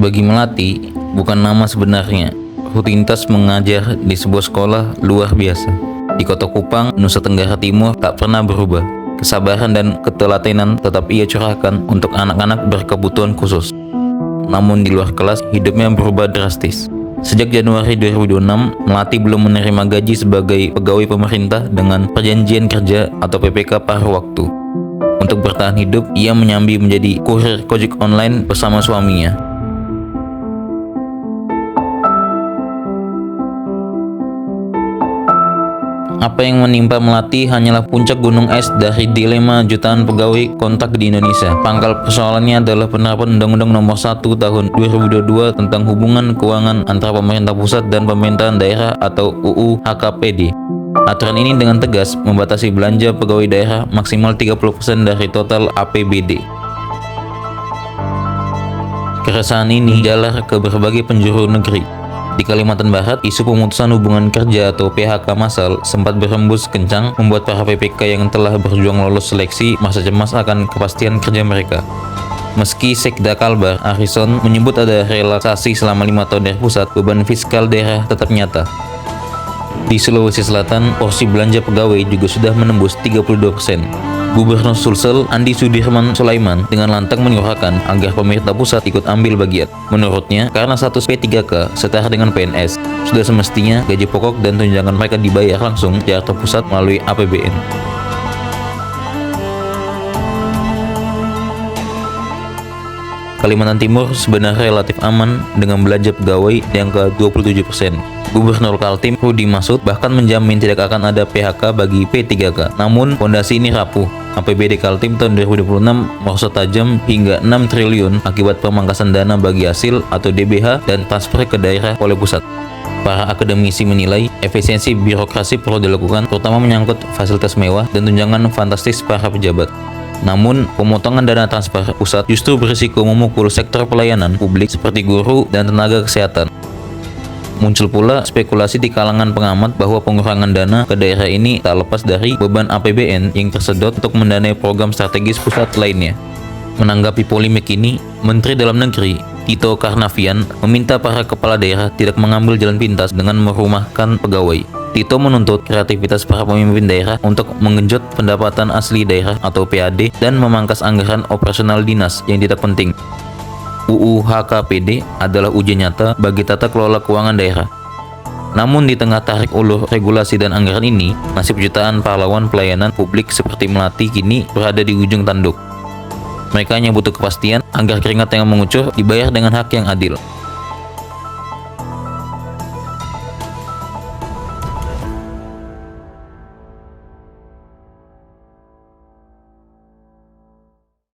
Bagi Melati, bukan nama sebenarnya. Rutinitas mengajar di sebuah sekolah luar biasa. Di Kota Kupang, Nusa Tenggara Timur tak pernah berubah. Kesabaran dan ketelatenan tetap ia curahkan untuk anak-anak berkebutuhan khusus. Namun di luar kelas, hidupnya berubah drastis. Sejak Januari 2026, Melati belum menerima gaji sebagai pegawai pemerintah dengan perjanjian kerja atau PPK paruh waktu. Untuk bertahan hidup, ia menyambi menjadi kurir ojek online bersama suaminya. Apa yang menimpa Melati hanyalah puncak gunung es dari dilema jutaan pegawai kontrak di Indonesia. Pangkal persoalannya adalah penerapan Undang-Undang Nomor 1 Tahun 2022 tentang hubungan keuangan antara pemerintah pusat dan pemerintahan daerah atau UU HKPD. Aturan ini dengan tegas membatasi belanja pegawai daerah maksimal 30% dari total APBD. Keresahan ini jalar ke berbagai penjuru negeri. Di Kalimantan Barat, isu pemutusan hubungan kerja atau PHK massal sempat berhembus kencang, membuat para PPK yang telah berjuang lolos seleksi merasa cemas akan kepastian kerja mereka. Meski Sekda Kalbar, Arison menyebut ada relaksasi selama 5 tahun dari pusat, beban fiskal daerah tetap nyata. Di Sulawesi Selatan, porsi belanja pegawai juga sudah menembus 32%. Gubernur Sulsel Andi Sudirman Sulaiman dengan lantang menyuarakan agar pemerintah pusat ikut ambil bagian. Menurutnya, karena status P3K setara dengan PNS, sudah semestinya gaji pokok dan tunjangan mereka dibayar langsung Jakarta Pusat melalui APBN. Kalimantan Timur sebenarnya relatif aman dengan belanja pegawai yang ke 27%. Gubernur Kaltim Rudi Masud bahkan menjamin tidak akan ada PHK bagi P3K. Namun, fondasi ini rapuh. APBD Kaltim tahun 2026 merosot tajam hingga 6 triliun akibat pemangkasan dana bagi hasil atau DBH dan transfer ke daerah oleh pusat. Para akademisi menilai efisiensi birokrasi perlu dilakukan, terutama menyangkut fasilitas mewah dan tunjangan fantastis para pejabat. Namun, pemotongan dana transfer pusat justru berisiko memukul sektor pelayanan publik seperti guru dan tenaga kesehatan. Muncul pula spekulasi di kalangan pengamat bahwa pengurangan dana ke daerah ini tak lepas dari beban APBN yang tersedot untuk mendanai program strategis pusat lainnya. Menanggapi polemik ini, Menteri Dalam Negeri Tito Karnavian meminta para kepala daerah tidak mengambil jalan pintas dengan merumahkan pegawai. Tito menuntut kreativitas para pemimpin daerah untuk menggenjot pendapatan asli daerah atau PAD dan memangkas anggaran operasional dinas yang tidak penting. UU HKPD adalah ujian nyata bagi tata kelola keuangan daerah. Namun di tengah tarik ulur regulasi dan anggaran ini, nasib jutaan pahlawan pelayanan publik seperti Melati kini berada di ujung tanduk. Mereka hanya butuh kepastian agar keringat yang mengucur dibayar dengan hak yang adil.